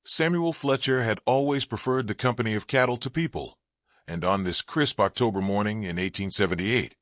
Samuel Fletcher had always preferred the company of cattle to people, and on this crisp October morning in 1878,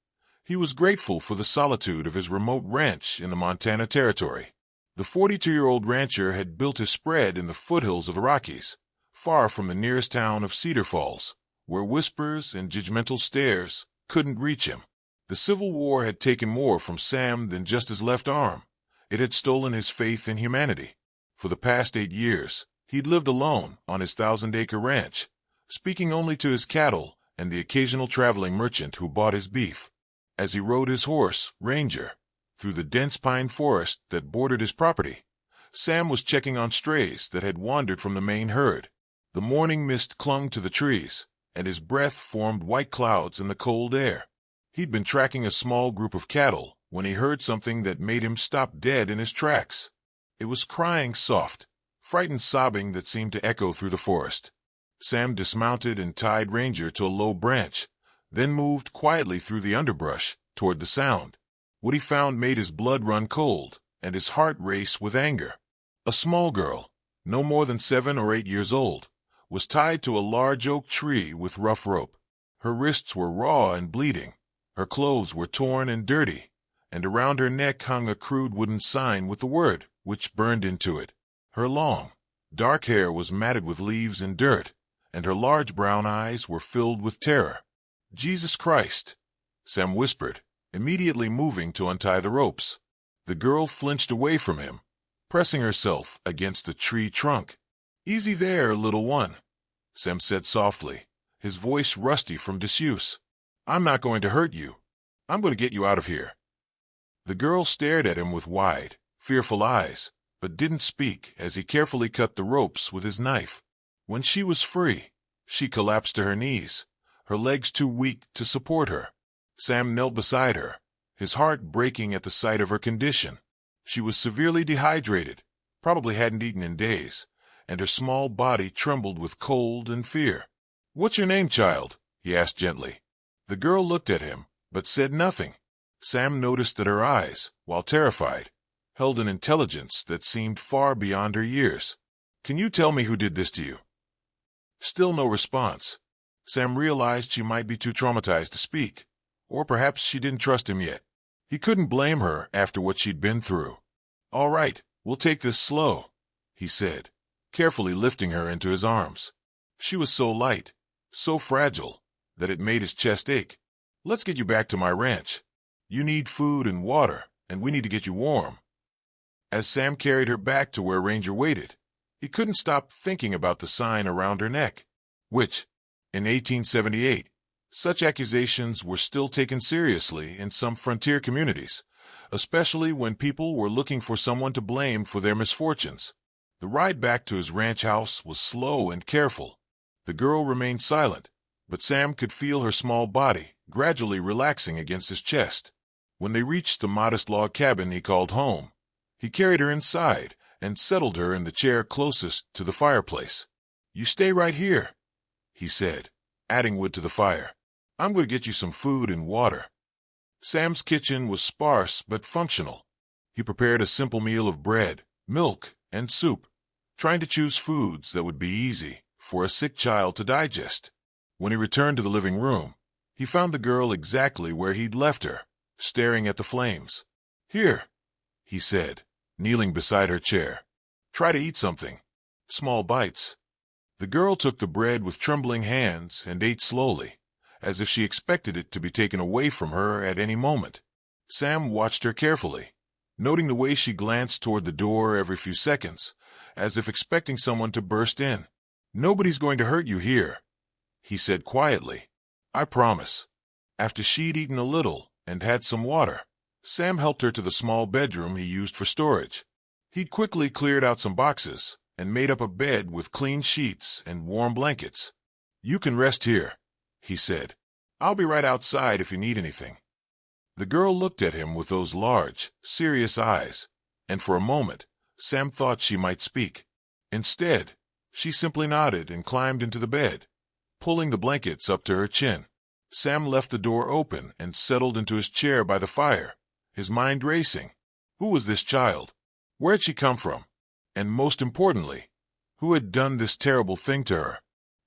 he was grateful for the solitude of his remote ranch in the Montana Territory. The 42-year-old rancher had built his spread in the foothills of the Rockies, far from the nearest town of Cedar Falls, where whispers and judgmental stares couldn't reach him. The Civil War had taken more from Sam than just his left arm. It had stolen his faith in humanity. For the past 8 years, he'd lived alone on his 1,000-acre ranch, speaking only to his cattle and the occasional traveling merchant who bought his beef. As he rode his horse, Ranger, through the dense pine forest that bordered his property, Sam was checking on strays that had wandered from the main herd. The morning mist clung to the trees, and his breath formed white clouds in the cold air. He'd been tracking a small group of cattle when he heard something that made him stop dead in his tracks. It was crying soft, frightened sobbing that seemed to echo through the forest. Sam dismounted and tied Ranger to a low branch, then moved quietly through the underbrush toward the sound. What he found made his blood run cold and his heart race with anger. A small girl, no more than 7 or 8 years old, was tied to a large oak tree with rough rope. Her wrists were raw and bleeding, her clothes were torn and dirty, and around her neck hung a crude wooden sign with the word, which burned into it. Her long, dark hair was matted with leaves and dirt, and her large brown eyes were filled with terror. "Jesus Christ," Sam whispered, immediately moving to untie the ropes. The girl flinched away from him, pressing herself against the tree trunk. "Easy there, little one," Sam said softly, his voice rusty from disuse. "I'm not going to hurt you. I'm going to get you out of here." The girl stared at him with wide, fearful eyes, but didn't speak as he carefully cut the ropes with his knife. When she was free, she collapsed to her knees, her legs too weak to support her. Sam knelt beside her, his heart breaking at the sight of her condition. She was severely dehydrated, probably hadn't eaten in days, and her small body trembled with cold and fear. "What's your name, child?" he asked gently. The girl looked at him, but said nothing. Sam noticed that her eyes, while terrified, held an intelligence that seemed far beyond her years. "Can you tell me who did this to you?" Still no response. Sam realized she might be too traumatized to speak, or perhaps she didn't trust him yet. He couldn't blame her after what she'd been through. "All right, we'll take this slow," he said, carefully lifting her into his arms. She was so light, so fragile, that it made his chest ache. "Let's get you back to my ranch. You need food and water, and we need to get you warm." As Sam carried her back to where Ranger waited, he couldn't stop thinking about the sign around her neck, which, in 1878, such accusations were still taken seriously in some frontier communities, especially when people were looking for someone to blame for their misfortunes. The ride back to his ranch house was slow and careful. The girl remained silent, but Sam could feel her small body gradually relaxing against his chest. When they reached the modest log cabin he called home, he carried her inside and settled her in the chair closest to the fireplace. "You stay right here," he said, adding wood to the fire. "I'm going to get you some food and water." Sam's kitchen was sparse but functional. He prepared a simple meal of bread, milk, and soup, trying to choose foods that would be easy for a sick child to digest. When he returned to the living room, he found the girl exactly where he'd left her, staring at the flames. "Here," he said, kneeling beside her chair. "Try to eat something. Small bites." The girl took the bread with trembling hands and ate slowly, as if she expected it to be taken away from her at any moment. Sam watched her carefully, noting the way she glanced toward the door every few seconds, as if expecting someone to burst in. "Nobody's going to hurt you here," he said quietly. "I promise." After she'd eaten a little and had some water, Sam helped her to the small bedroom he used for storage. He'd quickly cleared out some boxes and made up a bed with clean sheets and warm blankets. "You can rest here," he said. "I'll be right outside if you need anything." The girl looked at him with those large, serious eyes, and for a moment, Sam thought she might speak. Instead, she simply nodded and climbed into the bed, pulling the blankets up to her chin. Sam left the door open and settled into his chair by the fire, his mind racing. Who was this child? Where'd she come from? And most importantly, Who had done this terrible thing to her?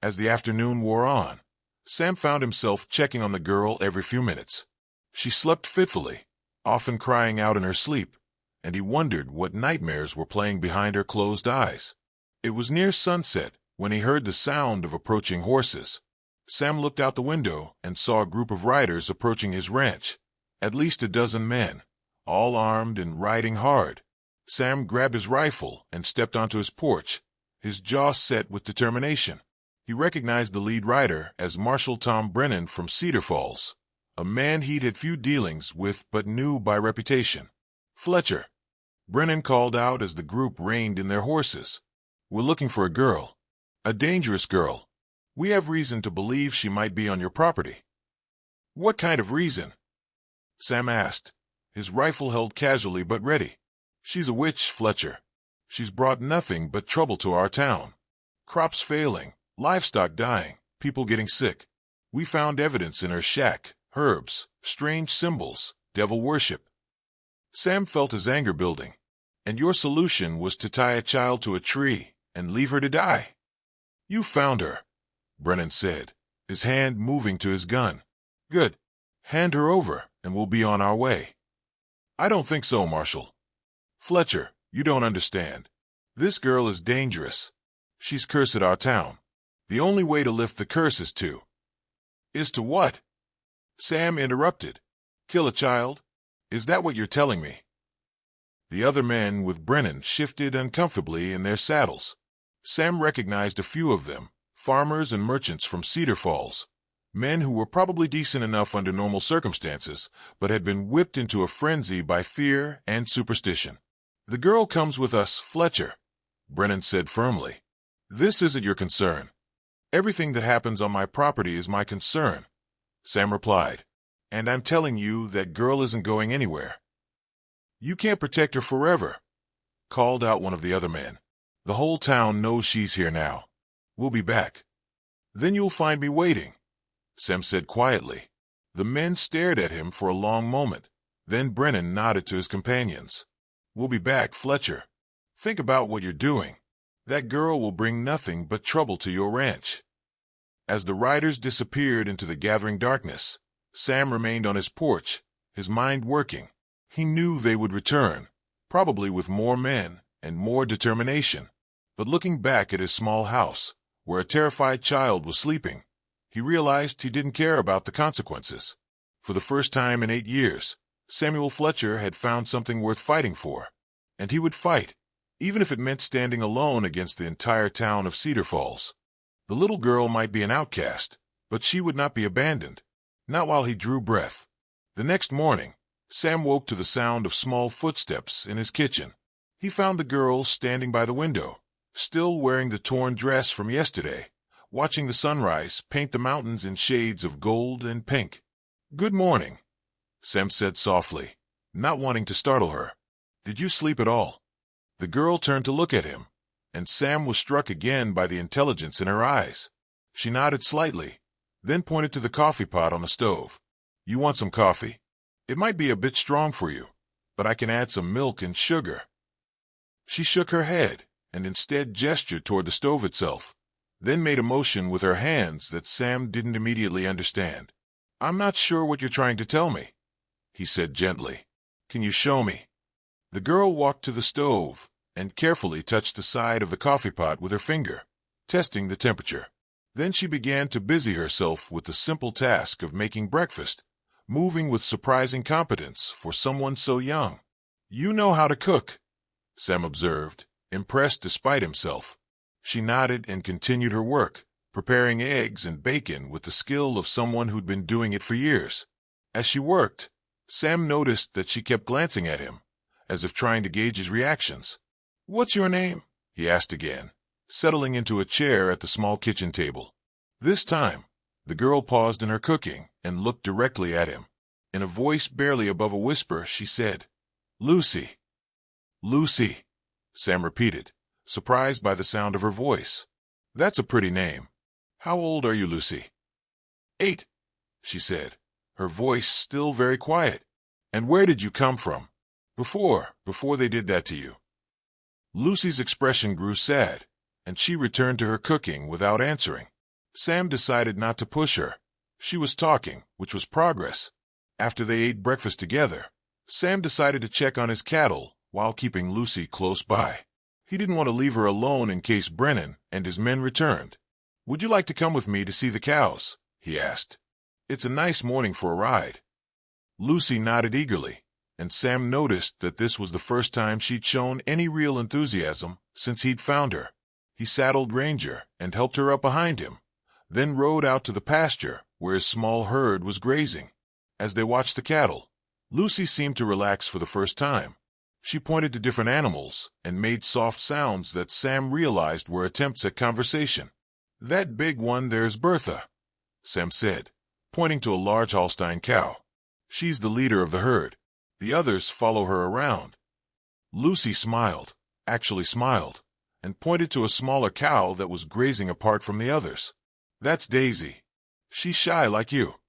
As the afternoon wore on, Sam found himself checking on the girl every few minutes. She slept fitfully, often crying out in her sleep, and he wondered what nightmares were playing behind her closed eyes. It was near sunset when he heard the sound of approaching horses. Sam looked out the window and saw a group of riders approaching his ranch, at least a dozen men, all armed and riding hard. Sam grabbed his rifle and stepped onto his porch, his jaw set with determination. He recognized the lead rider as Marshal Tom Brennan from Cedar Falls, a man he'd had few dealings with but knew by reputation. "Fletcher," Brennan called out as the group reined in their horses. "We're looking for a girl. A dangerous girl. We have reason to believe she might be on your property." "What kind of reason?" Sam asked, his rifle held casually but ready. "She's a witch, Fletcher. She's brought nothing but trouble to our town. Crops failing, livestock dying, people getting sick. We found evidence in her shack, herbs, strange symbols, devil worship." Sam felt his anger building. "And your solution was to tie a child to a tree and leave her to die?" "You found her," Brennan said, his hand moving to his gun. "Good. Hand her over, and we'll be on our way." "I don't think so, Marshal." "Fletcher, you don't understand. This girl is dangerous. She's cursed our town. The only way to lift the curse is to—" "Is to what?" Sam interrupted. "Kill a child? Is that what you're telling me?" The other men with Brennan shifted uncomfortably in their saddles. Sam recognized a few of them, farmers and merchants from Cedar Falls, men who were probably decent enough under normal circumstances, but had been whipped into a frenzy by fear and superstition. "The girl comes with us, Fletcher," Brennan said firmly. "This isn't your concern." "Everything that happens on my property is my concern," Sam replied. "And I'm telling you that girl isn't going anywhere." "You can't protect her forever," called out one of the other men. "The whole town knows she's here now. We'll be back." "Then you'll find me waiting," Sam said quietly. The men stared at him for a long moment. Then Brennan nodded to his companions. "We'll be back, Fletcher. Think about what you're doing. That girl will bring nothing but trouble to your ranch." As the riders disappeared into the gathering darkness, Sam remained on his porch, his mind working. He knew they would return, probably with more men and more determination. But looking back at his small house, where a terrified child was sleeping, he realized he didn't care about the consequences. For the first time in 8 years, Samuel Fletcher had found something worth fighting for. And he would fight, even if it meant standing alone against the entire town of Cedar Falls. The little girl might be an outcast, but she would not be abandoned. Not while he drew breath. The next morning, Sam woke to the sound of small footsteps in his kitchen. He found the girl standing by the window, still wearing the torn dress from yesterday, watching the sunrise paint the mountains in shades of gold and pink. "Good morning," Sam said softly, not wanting to startle her. "Did you sleep at all?" The girl turned to look at him, and Sam was struck again by the intelligence in her eyes. She nodded slightly, then pointed to the coffee pot on the stove. "You want some coffee? It might be a bit strong for you, but I can add some milk and sugar." She shook her head and instead gestured toward the stove itself, then made a motion with her hands that Sam didn't immediately understand. "I'm not sure what you're trying to tell me," he said gently. "Can you show me?" The girl walked to the stove and carefully touched the side of the coffee pot with her finger, testing the temperature. Then she began to busy herself with the simple task of making breakfast, moving with surprising competence for someone so young. "You know how to cook," Sam observed, impressed despite himself. She nodded and continued her work, preparing eggs and bacon with the skill of someone who'd been doing it for years. As she worked, Sam noticed that she kept glancing at him, as if trying to gauge his reactions. "What's your name?" he asked again, settling into a chair at the small kitchen table. This time, the girl paused in her cooking and looked directly at him. In a voice barely above a whisper, she said, "Lucy." "Lucy," Sam repeated, surprised by the sound of her voice. "That's a pretty name. How old are you, Lucy?" 8, she said, her voice still very quiet. "And where did you come from? Before they did that to you?" Lucy's expression grew sad, and she returned to her cooking without answering. Sam decided not to push her. She was talking, which was progress. After they ate breakfast together, Sam decided to check on his cattle while keeping Lucy close by. He didn't want to leave her alone in case Brennan and his men returned. "Would you like to come with me to see the cows?" he asked. "It's a nice morning for a ride." Lucy nodded eagerly, and Sam noticed that this was the first time she'd shown any real enthusiasm since he'd found her. He saddled Ranger and helped her up behind him, then rode out to the pasture where his small herd was grazing. As they watched the cattle, Lucy seemed to relax for the first time. She pointed to different animals and made soft sounds that Sam realized were attempts at conversation. "That big one there's Bertha," Sam said, pointing to a large Holstein cow. "She's the leader of the herd. The others follow her around." Lucy smiled, actually smiled, and pointed to a smaller cow that was grazing apart from the others. "That's Daisy. She's shy like you,"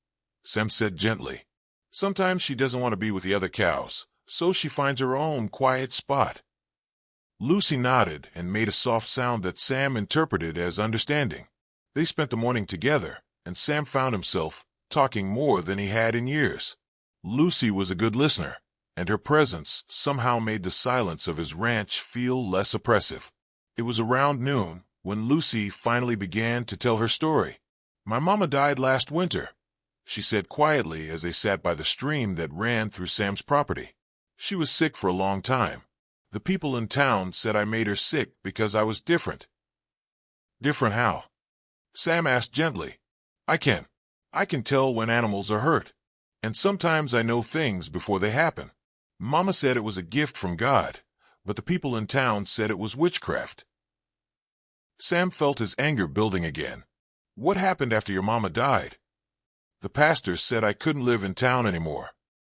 Sam said gently. "Sometimes she doesn't want to be with the other cows, so she finds her own quiet spot." Lucy nodded and made a soft sound that Sam interpreted as understanding. They spent the morning together, and Sam found himself talking more than he had in years. Lucy was a good listener, and her presence somehow made the silence of his ranch feel less oppressive. It was around noon when Lucy finally began to tell her story. "My mama died last winter," she said quietly as they sat by the stream that ran through Sam's property. "She was sick for a long time. The people in town said I made her sick because I was different." "Different how?" Sam asked gently. I can tell when animals are hurt. And sometimes I know things before they happen. Mama said it was a gift from God, but the people in town said it was witchcraft." Sam felt his anger building again. "What happened after your mama died?" "The pastor said I couldn't live in town anymore.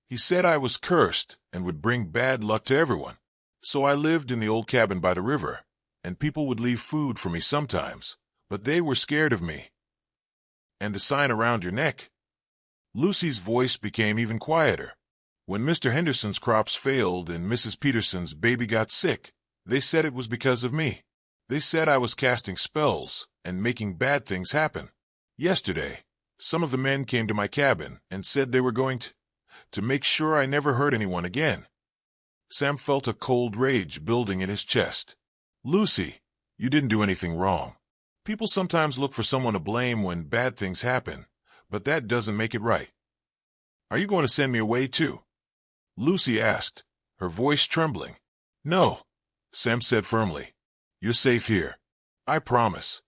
He said I was cursed and would bring bad luck to everyone. So I lived in the old cabin by the river, and people would leave food for me sometimes, but they were scared of me." "And the sign around your neck?" Lucy's voice became even quieter. "When Mr. Henderson's crops failed and Mrs. Peterson's baby got sick, they said it was because of me. They said I was casting spells and making bad things happen. Yesterday, some of the men came to my cabin and said they were going to make sure I never hurt anyone again." Sam felt a cold rage building in his chest. "Lucy, you didn't do anything wrong. People sometimes look for someone to blame when bad things happen, but that doesn't make it right. Are you going to send me away too?" Lucy asked, her voice trembling. "No," Sam said firmly. "You're safe here. I promise."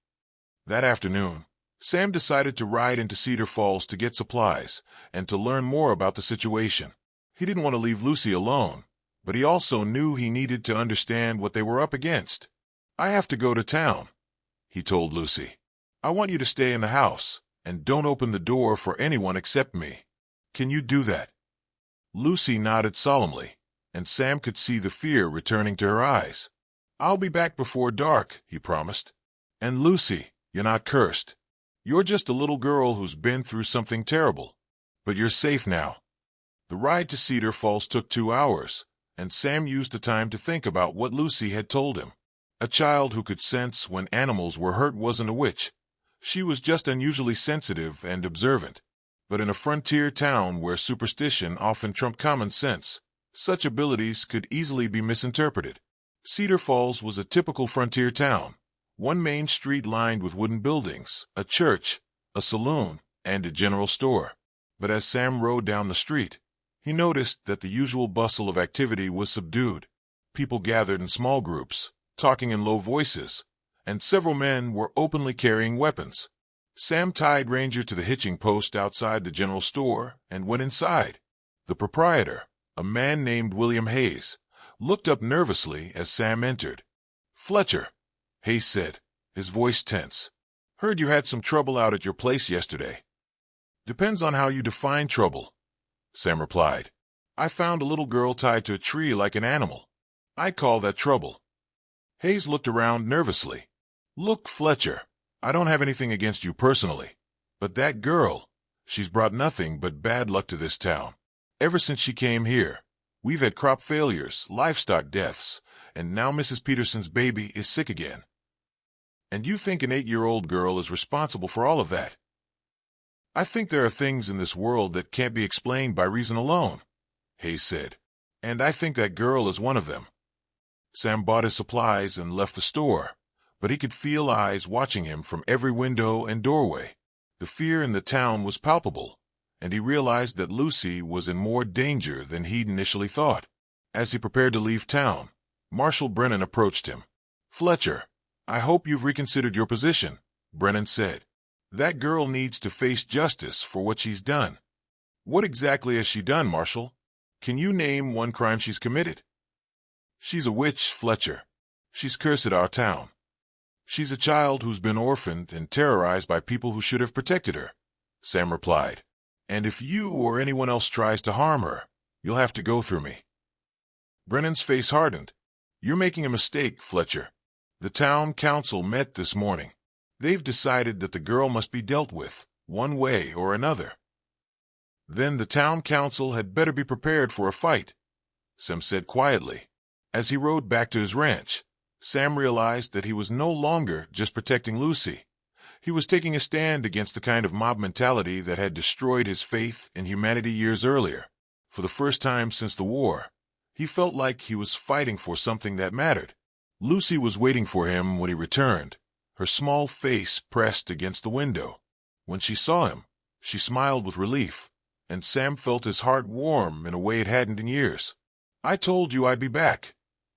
That afternoon, Sam decided to ride into Cedar Falls to get supplies and to learn more about the situation. He didn't want to leave Lucy alone, but he also knew he needed to understand what they were up against. "I have to go to town," he told Lucy. "I want you to stay in the house and don't open the door for anyone except me. Can you do that?" Lucy nodded solemnly, and Sam could see the fear returning to her eyes. "I'll be back before dark," he promised. "And Lucy, you're not cursed. You're just a little girl who's been through something terrible. But you're safe now." The ride to Cedar Falls took 2 hours, and Sam used the time to think about what Lucy had told him. A child who could sense when animals were hurt wasn't a witch. She was just unusually sensitive and observant. But in a frontier town where superstition often trumped common sense, such abilities could easily be misinterpreted. Cedar Falls was a typical frontier town. One main street lined with wooden buildings, a church, a saloon, and a general store. But as Sam rode down the street, he noticed that the usual bustle of activity was subdued. People gathered in small groups, talking in low voices, and several men were openly carrying weapons. Sam tied Ranger to the hitching post outside the general store and went inside. The proprietor, a man named William Hayes, looked up nervously as Sam entered. "Fletcher," Hayes said, his voice tense. "Heard you had some trouble out at your place yesterday." "Depends on how you define trouble," Sam replied. "I found a little girl tied to a tree like an animal. I call that trouble." Hayes looked around nervously. "Look, Fletcher, I don't have anything against you personally, but that girl, she's brought nothing but bad luck to this town. Ever since she came here, we've had crop failures, livestock deaths, and now Mrs. Peterson's baby is sick again." And you think an 8-year-old girl is responsible for all of that? I think there are things in this world that can't be explained by reason alone, Hayes said. And I think that girl is one of them. Sam bought his supplies and left the store, but he could feel eyes watching him from every window and doorway. The fear in the town was palpable, and he realized that Lucy was in more danger than he'd initially thought. As he prepared to leave town, Marshal Brennan approached him. "Fletcher, I hope you've reconsidered your position," Brennan said. "That girl needs to face justice for what she's done." "What exactly has she done, Marshal? Can you name one crime she's committed?" "She's a witch, Fletcher. She's cursed our town. She's a child who's been orphaned and terrorized by people who should have protected her," Sam replied. "And if you or anyone else tries to harm her, you'll have to go through me." Brennan's face hardened. "You're making a mistake, Fletcher. The town council met this morning. They've decided that the girl must be dealt with, one way or another." "Then the town council had better be prepared for a fight," Sam said quietly. As he rode back to his ranch, Sam realized that he was no longer just protecting Lucy. He was taking a stand against the kind of mob mentality that had destroyed his faith in humanity years earlier. For the first time since the war, he felt like he was fighting for something that mattered. Lucy was waiting for him when he returned, her small face pressed against the window. When she saw him, she smiled with relief, and Sam felt his heart warm in a way it hadn't in years. "I told you I'd be back,"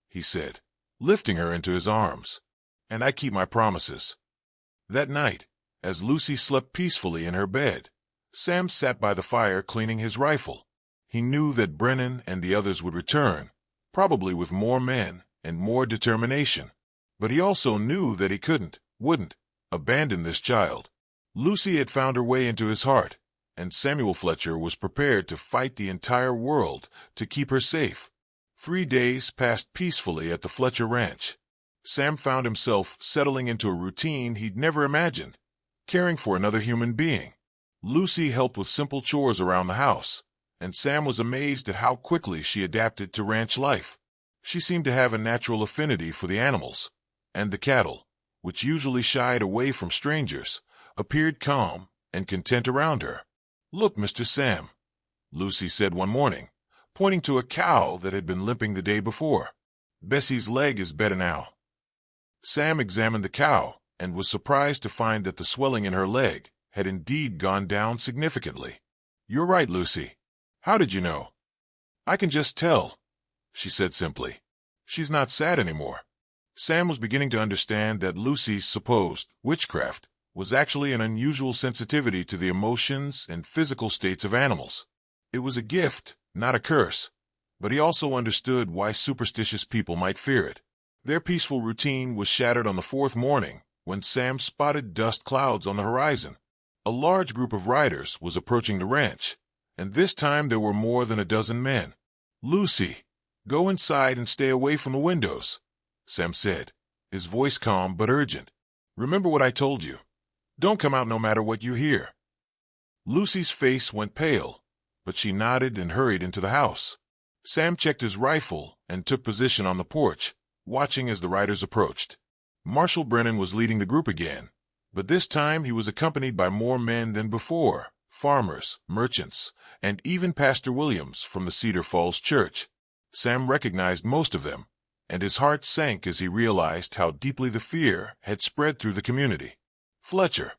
he said, lifting her into his arms. "And I keep my promises." That night, as Lucy slept peacefully in her bed, Sam sat by the fire cleaning his rifle. He knew that Brennan and the others would return, probably with more men and more determination. But he also knew that he wouldn't, abandon this child. Lucy had found her way into his heart, and Samuel Fletcher was prepared to fight the entire world to keep her safe. 3 days passed peacefully at the Fletcher Ranch. Sam found himself settling into a routine he'd never imagined, caring for another human being. Lucy helped with simple chores around the house, and Sam was amazed at how quickly she adapted to ranch life. She seemed to have a natural affinity for the animals, and the cattle, which usually shied away from strangers, appeared calm and content around her. "Look, Mr. Sam," Lucy said one morning, pointing to a cow that had been limping the day before. "Bessie's leg is better now." Sam examined the cow and was surprised to find that the swelling in her leg had indeed gone down significantly. "You're right, Lucy. How did you know?" "I can just tell," she said simply. "She's not sad anymore." Sam was beginning to understand that Lucy's supposed witchcraft was actually an unusual sensitivity to the emotions and physical states of animals. It was a gift, not a curse, but he also understood why superstitious people might fear it. Their peaceful routine was shattered on the 4th morning when Sam spotted dust clouds on the horizon. A large group of riders was approaching the ranch, and this time there were more than a dozen men. "Lucy, go inside and stay away from the windows," Sam said, his voice calm but urgent. "Remember what I told you. Don't come out no matter what you hear." Lucy's face went pale, but she nodded and hurried into the house. Sam checked his rifle and took position on the porch, watching as the riders approached. Marshal Brennan was leading the group again, but this time he was accompanied by more men than before, farmers, merchants, and even Pastor Williams from the Cedar Falls Church. Sam recognized most of them, and his heart sank as he realized how deeply the fear had spread through the community. "Fletcher,"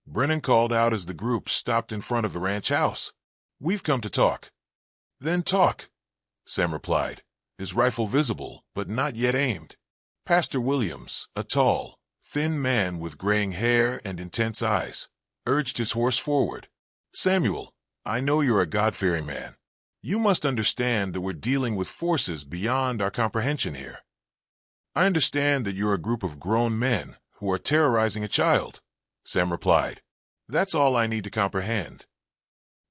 Brennan called out as the group stopped in front of the ranch house. "We've come to talk." "Then talk," Sam replied, his rifle visible but not yet aimed. Pastor Williams, a tall, thin man with graying hair and intense eyes, urged his horse forward. "Samuel, I know you're a God-fearing man. You must understand that we're dealing with forces beyond our comprehension here. I understand that you're a group of grown men who are terrorizing a child," Sam replied. "That's all I need to comprehend."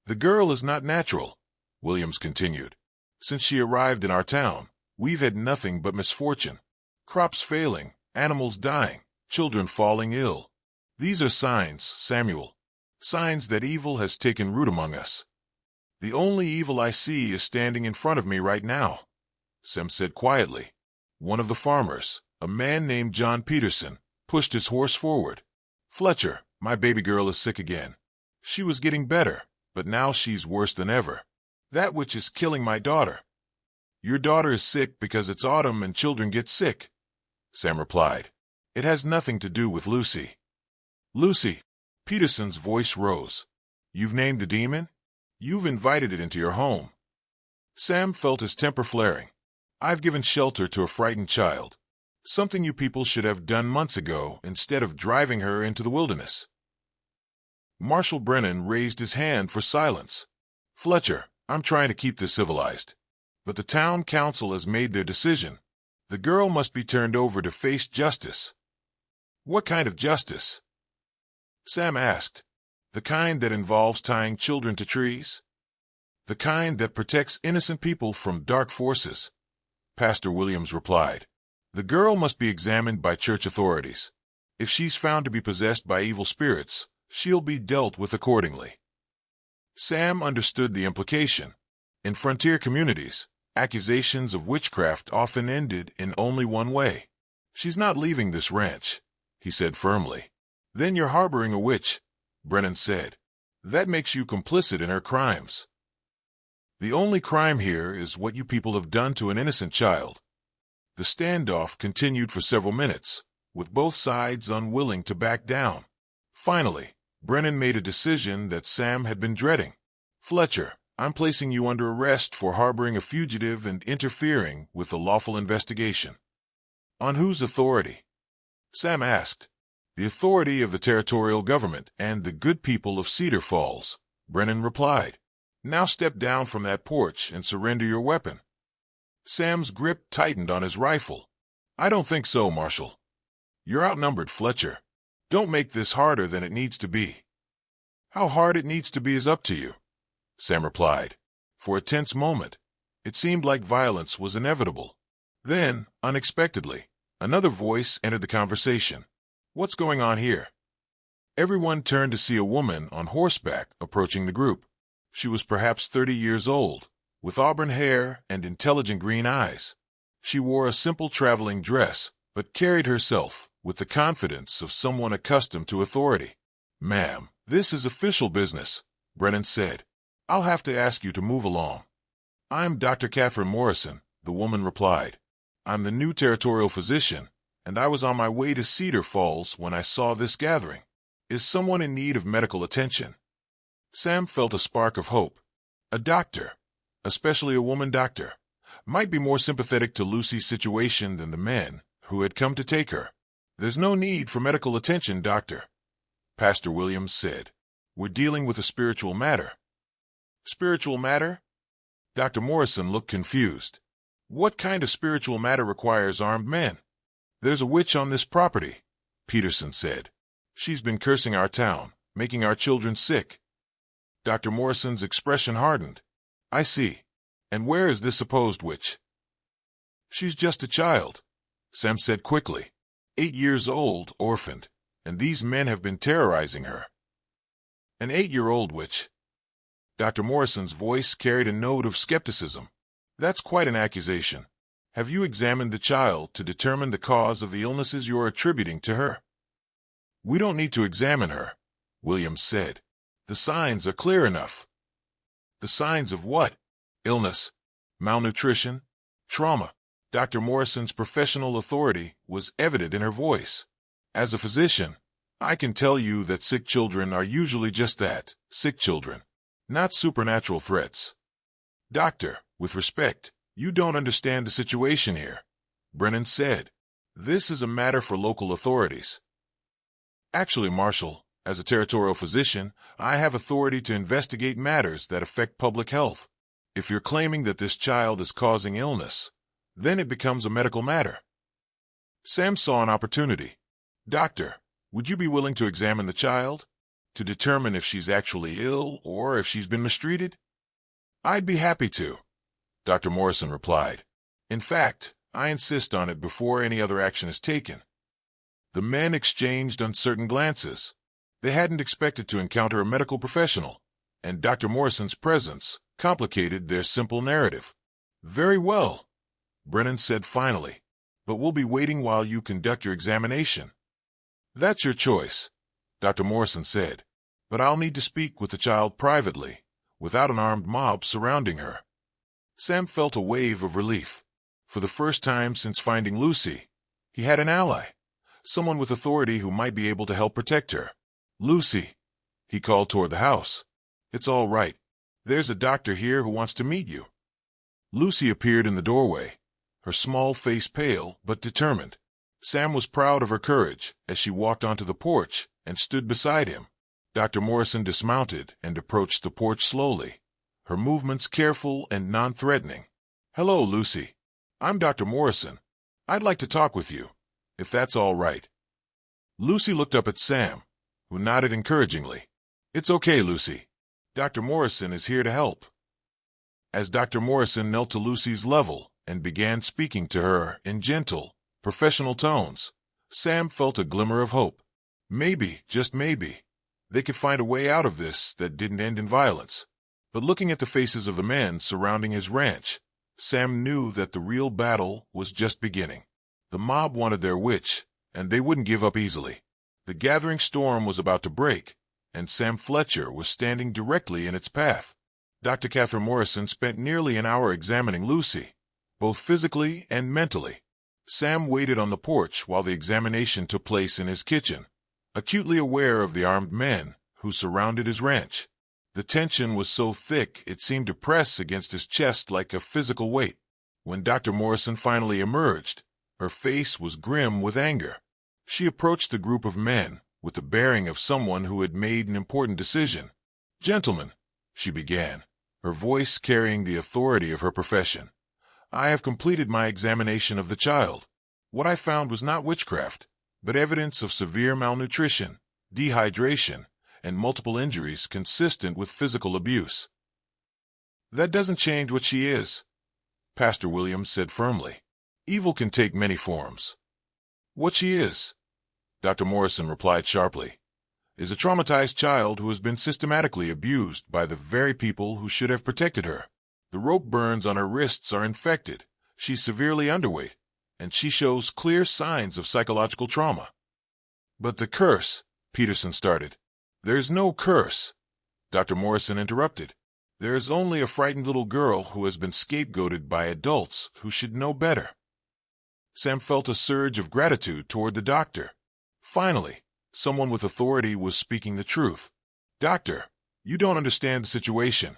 "The girl is not natural," Williams continued. "Since she arrived in our town, we've had nothing but misfortune. Crops failing, animals dying, children falling ill. These are signs, Samuel, signs that evil has taken root among us. The only evil I see is standing in front of me right now," Sam said quietly. One of the farmers, a man named John Peterson, pushed his horse forward. Fletcher, my baby girl is sick again. She was getting better, but now she's worse than ever. That which is killing my daughter. Your daughter is sick because it's autumn and children get sick, Sam replied. It has nothing to do with Lucy. Lucy, Peterson's voice rose. You've named the demon? You've invited it into your home. Sam felt his temper flaring. I've given shelter to a frightened child. Something you people should have done months ago instead of driving her into the wilderness. Marshal Brennan raised his hand for silence. Fletcher, I'm trying to keep this civilized. But the town council has made their decision. The girl must be turned over to face justice. What kind of justice? Sam asked. The kind that involves tying children to trees? The kind that protects innocent people from dark forces, Pastor Williams replied. The girl must be examined by church authorities. If she's found to be possessed by evil spirits, she'll be dealt with accordingly. Sam understood the implication. In frontier communities, accusations of witchcraft often ended in only one way. She's not leaving this ranch, he said firmly. Then you're harboring a witch, Brennan said. That makes you complicit in her crimes. The only crime here is what you people have done to an innocent child. The standoff continued for several minutes, with both sides unwilling to back down. Finally, Brennan made a decision that Sam had been dreading. Fletcher, I'm placing you under arrest for harboring a fugitive and interfering with a lawful investigation. On whose authority? Sam asked. The authority of the territorial government and the good people of Cedar Falls, Brennan replied. Now step down from that porch and surrender your weapon. Sam's grip tightened on his rifle. I don't think so, Marshal. You're outnumbered, Fletcher. Don't make this harder than it needs to be. How hard it needs to be is up to you, Sam replied. For a tense moment, it seemed like violence was inevitable. Then, unexpectedly, another voice entered the conversation. What's going on here? Everyone turned to see a woman on horseback approaching the group. She was perhaps 30 years old, with auburn hair and intelligent green eyes. She wore a simple traveling dress, but carried herself with the confidence of someone accustomed to authority. Ma'am, this is official business, Brennan said. I'll have to ask you to move along. I'm Dr. Catherine Morrison, the woman replied. I'm the new territorial physician, and I was on my way to Cedar Falls when I saw this gathering. Is someone in need of medical attention? Sam felt a spark of hope. A doctor, especially a woman doctor, might be more sympathetic to Lucy's situation than the men who had come to take her. There's no need for medical attention, Doctor, Pastor Williams said. We're dealing with a spiritual matter. Spiritual matter? Dr. Morrison looked confused. What kind of spiritual matter requires armed men? There's a witch on this property, Peterson said. She's been cursing our town, making our children sick. Dr. Morrison's expression hardened. I see. And where is this supposed witch? She's just a child, Sam said quickly. 8 years old, orphaned, and these men have been terrorizing her. An 8-year-old witch? Dr. Morrison's voice carried a note of skepticism. That's quite an accusation. Have you examined the child to determine the cause of the illnesses you're attributing to her? We don't need to examine her, Williams said. The signs are clear enough. The signs of what? Illness, malnutrition, trauma. Dr. Morrison's professional authority was evident in her voice. As a physician, I can tell you that sick children are usually just that, sick children, not supernatural threats. Doctor, with respect, you don't understand the situation here, Brennan said. This is a matter for local authorities. Actually, Marshal, as a territorial physician, I have authority to investigate matters that affect public health. If you're claiming that this child is causing illness, then it becomes a medical matter. Sam saw an opportunity. Doctor, would you be willing to examine the child to determine if she's actually ill or if she's been mistreated? I'd be happy to, Dr. Morrison replied. In fact, I insist on it before any other action is taken. The men exchanged uncertain glances. They hadn't expected to encounter a medical professional, and Dr. Morrison's presence complicated their simple narrative. Very well, Brennan said finally, but we'll be waiting while you conduct your examination. That's your choice, Dr. Morrison said, but I'll need to speak with the child privately, without an armed mob surrounding her. Sam felt a wave of relief. For the first time since finding Lucy, he had an ally, someone with authority who might be able to help protect her. Lucy, he called toward the house. It's all right. There's a doctor here who wants to meet you. Lucy appeared in the doorway, her small face pale but determined. Sam was proud of her courage as she walked onto the porch and stood beside him. Dr. Morrison dismounted and approached the porch slowly, her movements careful and non-threatening. Hello, Lucy. I'm Dr. Morrison. I'd like to talk with you, if that's all right. Lucy looked up at Sam, who nodded encouragingly. It's okay, Lucy. Dr. Morrison is here to help. As Dr. Morrison knelt to Lucy's level and began speaking to her in gentle, professional tones, Sam felt a glimmer of hope. Maybe, just maybe, they could find a way out of this that didn't end in violence. But looking at the faces of the men surrounding his ranch, Sam knew that the real battle was just beginning. The mob wanted their witch, and they wouldn't give up easily. The gathering storm was about to break, and Sam Fletcher was standing directly in its path. Dr. Catherine Morrison spent nearly an hour examining Lucy, both physically and mentally. Sam waited on the porch while the examination took place in his kitchen, acutely aware of the armed men who surrounded his ranch. The tension was so thick it seemed to press against his chest like a physical weight. When Dr. Morrison finally emerged, her face was grim with anger. She approached the group of men with the bearing of someone who had made an important decision. Gentlemen, she began, her voice carrying the authority of her profession, I have completed my examination of the child. What I found was not witchcraft, but evidence of severe malnutrition, dehydration, and multiple injuries consistent with physical abuse. That doesn't change what she is, Pastor Williams said firmly. Evil can take many forms. What she is, Dr. Morrison replied sharply, is a traumatized child who has been systematically abused by the very people who should have protected her. The rope burns on her wrists are infected, she's severely underweight, and she shows clear signs of psychological trauma. But the curse, Peterson started. There's no curse, Dr. Morrison interrupted. There's only a frightened little girl who has been scapegoated by adults who should know better. Sam felt a surge of gratitude toward the doctor. Finally, someone with authority was speaking the truth. Doctor, you don't understand the situation,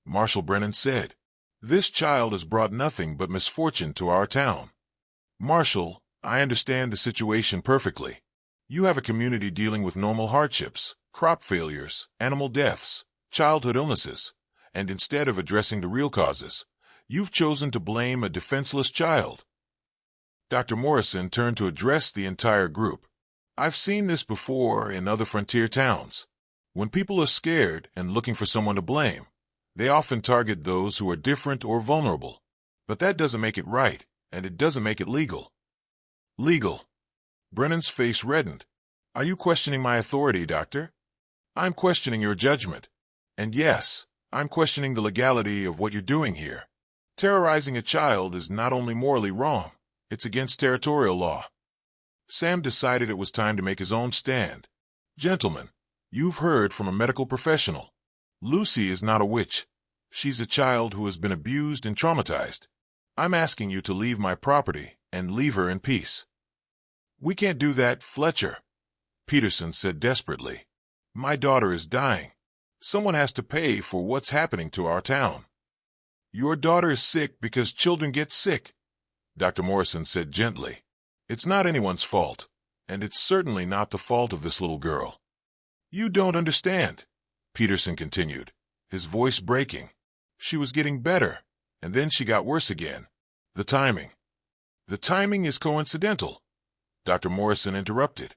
Marshall Brennan said. This child has brought nothing but misfortune to our town. Marshall, I understand the situation perfectly. You have a community dealing with normal hardships, crop failures, animal deaths, childhood illnesses, and instead of addressing the real causes, you've chosen to blame a defenseless child. Dr. Morrison turned to address the entire group. I've seen this before in other frontier towns. When people are scared and looking for someone to blame, they often target those who are different or vulnerable. But that doesn't make it right, and it doesn't make it legal. Legal. Brennan's face reddened. Are you questioning my authority, Doctor? I'm questioning your judgment. And yes, I'm questioning the legality of what you're doing here. Terrorizing a child is not only morally wrong, it's against territorial law. Sam decided it was time to make his own stand. Gentlemen, you've heard from a medical professional. Lucy is not a witch. She's a child who has been abused and traumatized. I'm asking you to leave my property and leave her in peace. We can't do that, Fletcher, Peterson said desperately. My daughter is dying. Someone has to pay for what's happening to our town. Your daughter is sick because children get sick, Dr. Morrison said gently. It's not anyone's fault, and it's certainly not the fault of this little girl. You don't understand, Peterson continued, his voice breaking. She was getting better, and then she got worse again. The timing. The timing is coincidental, Dr. Morrison interrupted.